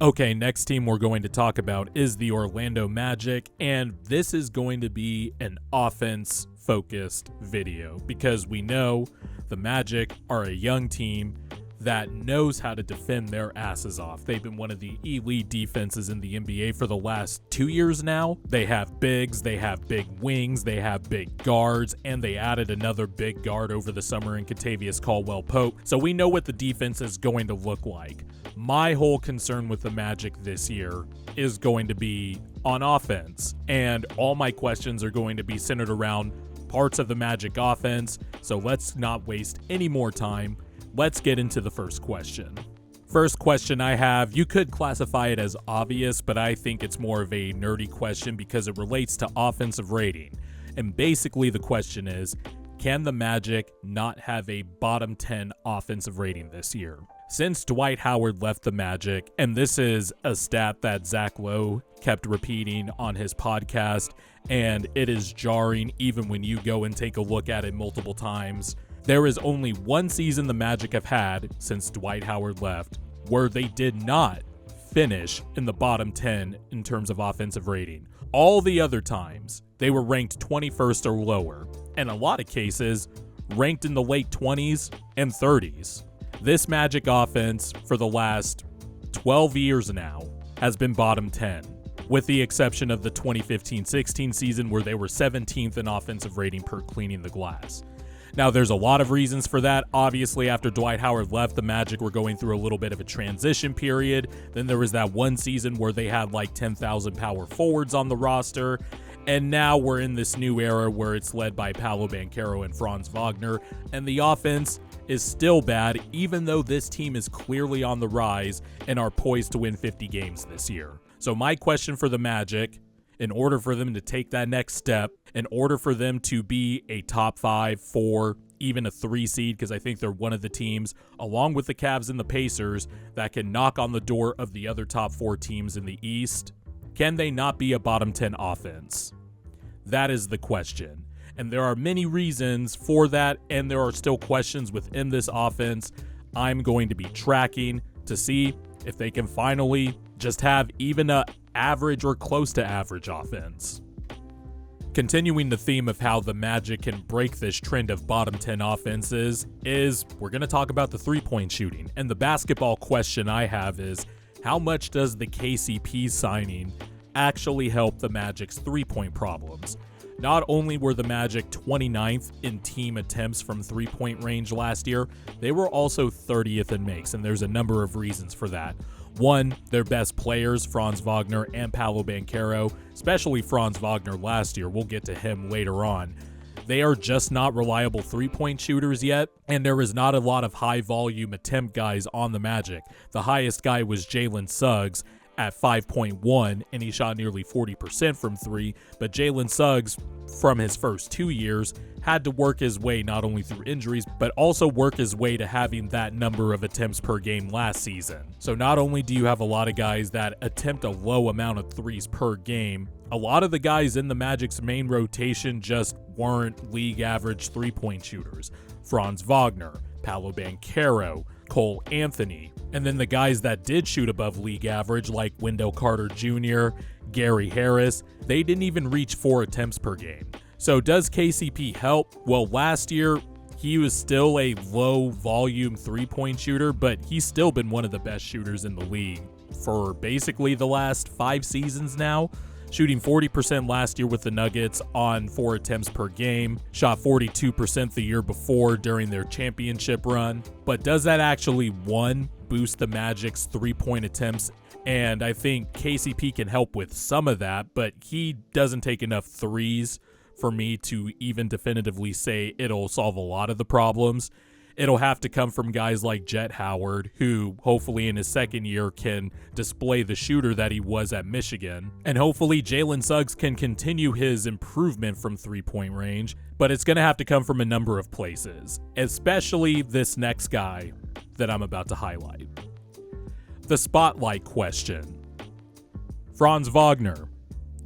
Okay, next team we're going to talk about is the Orlando Magic, and this is going to be an offense-focused video because we know the Magic are a young team that knows how to defend their asses off. They've been one of the elite defenses in the NBA for the last 2 years now. They have bigs, they have big wings, they have big guards, and they added another big guard over the summer in Kentavious Caldwell-Pope. So we know what the defense is going to look like. My whole concern with the Magic this year is going to be on offense, and all my questions are going to be centered around parts of the Magic offense. So let's not waste any more time. Let's get into the first question. First question I have, you could classify it as obvious, but I think it's more of a nerdy question because it relates to offensive rating. And basically the question is, can the Magic not have a bottom 10 offensive rating this year? Since Dwight Howard left the Magic, and this is a stat that Zach Lowe kept repeating on his podcast, and it is jarring even when you go and take a look at it multiple times. There is only one season the Magic have had since Dwight Howard left where they did not finish in the bottom 10 in terms of offensive rating. All the other times, they were ranked 21st or lower, and in a lot of cases, ranked in the late 20s and 30s. This Magic offense for the last 12 years now has been bottom 10, with the exception of the 2015-16 season where they were 17th in offensive rating per cleaning the glass. Now, there's a lot of reasons for that. Obviously, after Dwight Howard left, the Magic were going through a little bit of a transition period. Then there was that one season where they had like 10,000 power forwards on the roster. And now we're in this new era where it's led by Paolo Banchero and Franz Wagner. And the offense is still bad, even though this team is clearly on the rise and are poised to win 50 games this year. So my question for the Magic, in order for them to take that next step, in order for them to be a top 5, 4, even a 3 seed, because I think they're one of the teams, along with the Cavs and the Pacers, that can knock on the door of the other top 4 teams in the East, can they not be a bottom 10 offense? That is the question. And there are many reasons for that, and there are still questions within this offense I'm going to be tracking to see if they can finally just have even a average or close to average offense. Continuing the theme of how the Magic can break this trend of bottom 10 offenses is we're going to talk about the three-point shooting. And the basketball question I have is, how much does the KCP signing actually help the Magic's three-point problems? Not only were the Magic 29th in team attempts from three-point range last year, they were also 30th in makes, and there's a number of reasons for that. One, their best players, Franz Wagner and Paolo Banchero, especially Franz Wagner last year, we'll get to him later on. They are just not reliable three-point shooters yet, and there is not a lot of high-volume attempt guys on the Magic. The highest guy was Jalen Suggs at 5.1, and he shot nearly 40% from three, but Jalen Suggs, from his first 2 years, had to work his way not only through injuries, but also work his way to having that number of attempts per game last season. So not only do you have a lot of guys that attempt a low amount of threes per game, a lot of the guys in the Magic's main rotation just weren't league average three-point shooters. Franz Wagner, Paolo Banchero, Cole Anthony, and then the guys that did shoot above league average like Wendell Carter Jr., Gary Harris, they didn't even reach 4 attempts per game. So does KCP help? Well, last year, he was still a low-volume three-point shooter, but he's still been one of the best shooters in the league for basically the last 5 seasons now. Shooting 40% last year with the Nuggets on 4 attempts per game, shot 42% the year before during their championship run. But does that actually, one, boost the Magic's three-point attempts? And I think KCP can help with some of that, but he doesn't take enough threes for me to even definitively say it'll solve a lot of the problems. It'll have to come from guys like Jet Howard, who hopefully in his second year can display the shooter that he was at Michigan. And hopefully Jalen Suggs can continue his improvement from three-point range, but it's going to have to come from a number of places, especially this next guy that I'm about to highlight. The spotlight question. Franz Wagner.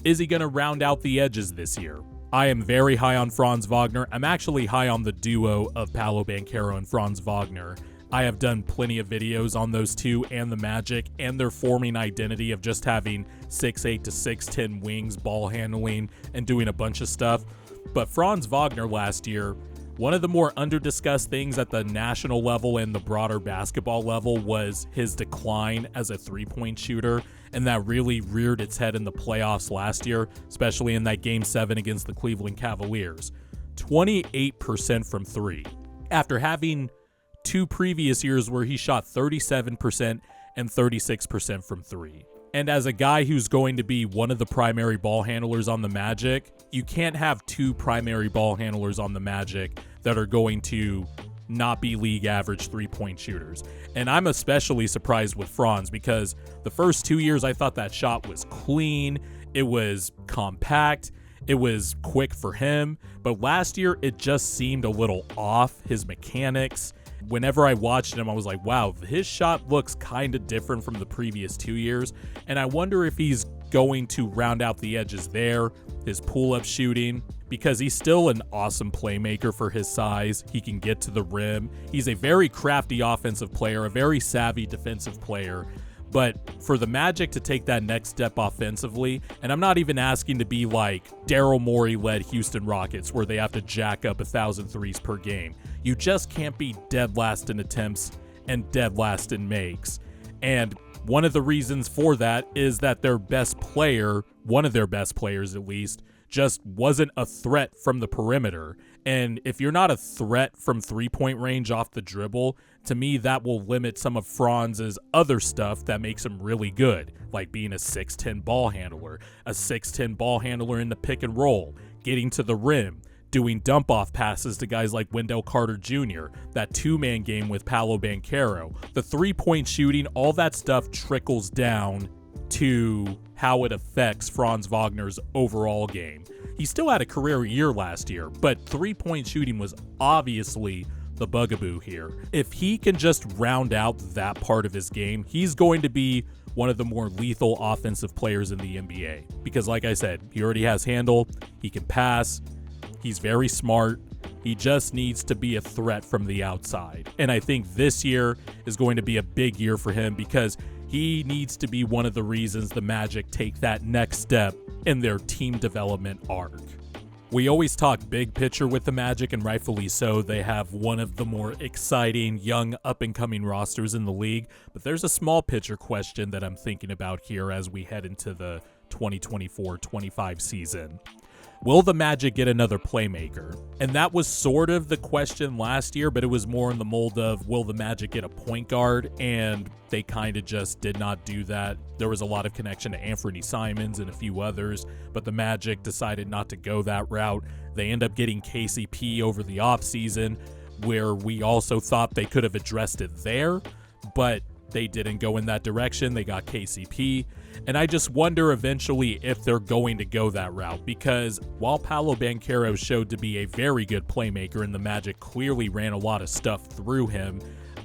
Is he going to round out the edges this year? I am very high on Franz Wagner. I'm actually high on the duo of Paolo Banchero and Franz Wagner I have done plenty of videos on those two and the Magic and their forming identity of just having 6'8 to 6'10 wings, ball handling, and doing a bunch of stuff. But Franz Wagner last year, one of the more under-discussed things at the national level and the broader basketball level was his decline as a three-point shooter, and that really reared its head in the playoffs last year, especially in that Game 7 against the Cleveland Cavaliers. 28% from three, after having 2 previous years where he shot 37% and 36% from three. And as a guy who's going to be one of the primary ball handlers on the Magic, you can't have 2 primary ball handlers on the Magic that are going to not be league average three-point shooters. And I'm especially surprised with Franz because the first 2 years I thought that shot was clean, it was compact, it was quick for him. But last year it just seemed a little off, his mechanics. Whenever I watched him, I was like, wow, his shot looks kind of different from the previous 2 years. And I wonder if he's going to round out the edges there, his pull-up shooting, because he's still an awesome playmaker for his size. He can get to the rim. He's a very crafty offensive player, a very savvy defensive player. But for the Magic to take that next step offensively, and I'm not even asking to be like Daryl Morey-led Houston Rockets where they have to jack up 1,000 threes per game. You just can't be dead last in attempts and dead last in makes. And one of the reasons for that is that their best player, one of their best players at least, just wasn't a threat from the perimeter. And if you're not a threat from three-point range off the dribble, to me that will limit some of Franz's other stuff that makes him really good, like being a 6'10 ball handler, a 6'10 ball handler in the pick and roll, getting to the rim, doing dump-off passes to guys like Wendell Carter Jr., that two-man game with Paolo Banchero. The three-point shooting, all that stuff trickles down to how it affects Franz Wagner's overall game. He still had a career year last year, but three-point shooting was obviously the bugaboo here. If he can just round out that part of his game, he's going to be one of the more lethal offensive players in the NBA. Because like I said, he already has handle, he can pass, he's very smart, he just needs to be a threat from the outside. And I think this year is going to be a big year for him because he needs to be one of the reasons the Magic take that next step in their team development arc. We always talk big picture with the Magic, and rightfully so. They have one of the more exciting young up-and-coming rosters in the league, but there's a small picture question that I'm thinking about here as we head into the 2024-25 season. Will the Magic get another playmaker? And that was sort of the question last year, but it was more in the mold of, will the Magic get a point guard? And they kind of just did not do that. There was a lot of connection to Anthony Simons and a few others, but the Magic decided not to go that route. They end up getting KCP over the offseason, where we also thought they could have addressed it there, but they didn't go in that direction. They got KCP. And I just wonder eventually if they're going to go that route, because while Paolo Banchero showed to be a very good playmaker and the Magic clearly ran a lot of stuff through him,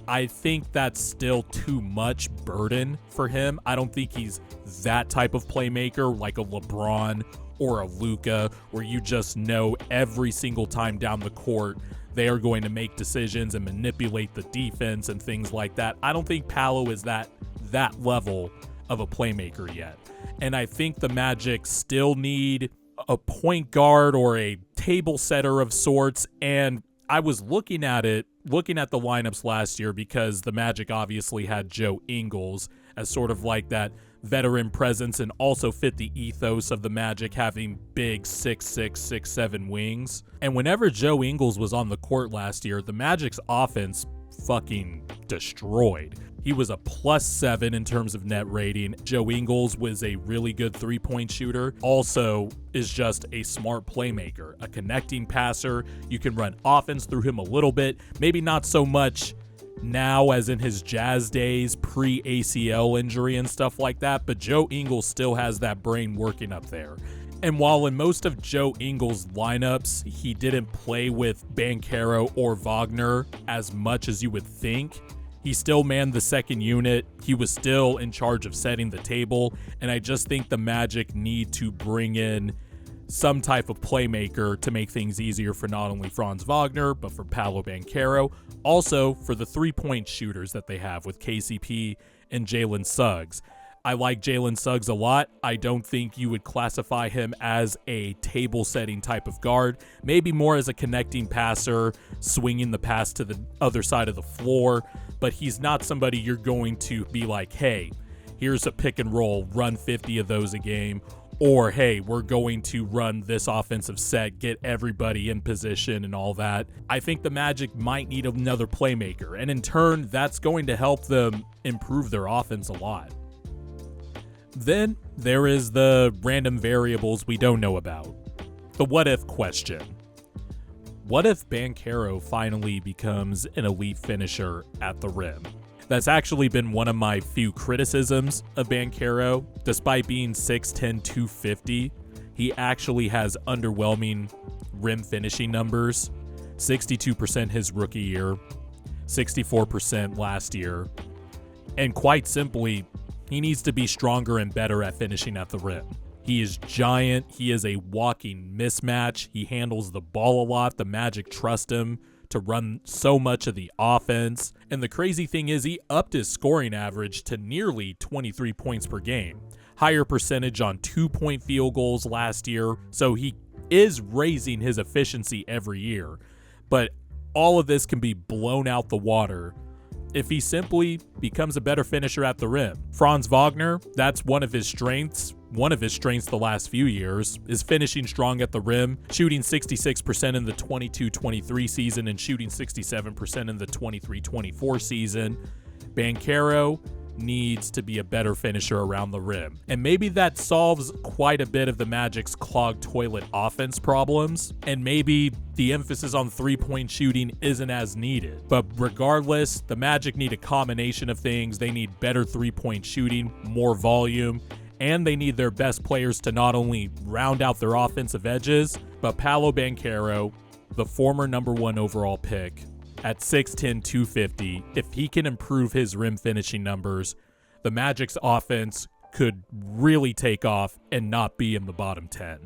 I think that's still too much burden for him. I don't think he's that type of playmaker like a LeBron or a Luka, where you just know every single time down the court they are going to make decisions and manipulate the defense and things like that. I don't think Paolo is that level of a playmaker yet. And I think the Magic still need a point guard or a table setter of sorts. And I was looking at the lineups last year because the Magic obviously had Joe Ingles as sort of like that veteran presence and also fit the ethos of the Magic having big 6'6", 6'7" wings. And whenever Joe Ingles was on the court last year, the Magic's offense fucking destroyed. He was a +7 in terms of net rating. Joe Ingles was a really good three-point shooter. Also is just a smart playmaker, a connecting passer. You can run offense through him a little bit, maybe not so much now as in his Jazz days, pre-ACL injury and stuff like that, but Joe Ingles still has that brain working up there. And while in most of Joe Ingles' lineups, he didn't play with Banchero or Wagner as much as you would think, he still manned the second unit. He was still in charge of setting the table. And I just think the Magic need to bring in some type of playmaker to make things easier for not only Franz Wagner, but for Paolo Banchero, also for the three-point shooters that they have with KCP and Jalen Suggs. I like Jalen Suggs a lot. I don't think you would classify him as a table-setting type of guard, maybe more as a connecting passer, swinging the pass to the other side of the floor, but he's not somebody you're going to be like, hey, here's a pick and roll, run 50 of those a game, or hey, we're going to run this offensive set, get everybody in position and all that. I think the Magic might need another playmaker, and in turn, that's going to help them improve their offense a lot. Then there is the random variables we don't know about. The what if question. What if Banchero finally becomes an elite finisher at the rim? That's actually been one of my few criticisms of Banchero. Despite being 6'10", 250, he actually has underwhelming rim finishing numbers. 62% his rookie year, 64% last year. And quite simply, he needs to be stronger and better at finishing at the rim. He is giant. He is a walking mismatch. He handles the ball a lot. The Magic trust him to run so much of the offense. And the crazy thing is he upped his scoring average to nearly 23 points per game. Higher percentage on 2-point field goals last year. So he is raising his efficiency every year. But all of this can be blown out the water if he simply becomes a better finisher at the rim. Franz Wagner, that's one of his strengths. One of his strengths the last few years is finishing strong at the rim, shooting 66% in the 22-23 season and shooting 67% in the 23-24 season. Banchero needs to be a better finisher around the rim. And maybe that solves quite a bit of the Magic's clogged toilet offense problems, and maybe the emphasis on three-point shooting isn't as needed. But regardless, the Magic need a combination of things. They need better three-point shooting, more volume, and they need their best players to not only round out their offensive edges, but Paolo Banchero, the former #1 overall pick, at 6'10", 250, if he can improve his rim finishing numbers, the Magic's offense could really take off and not be in the bottom 10.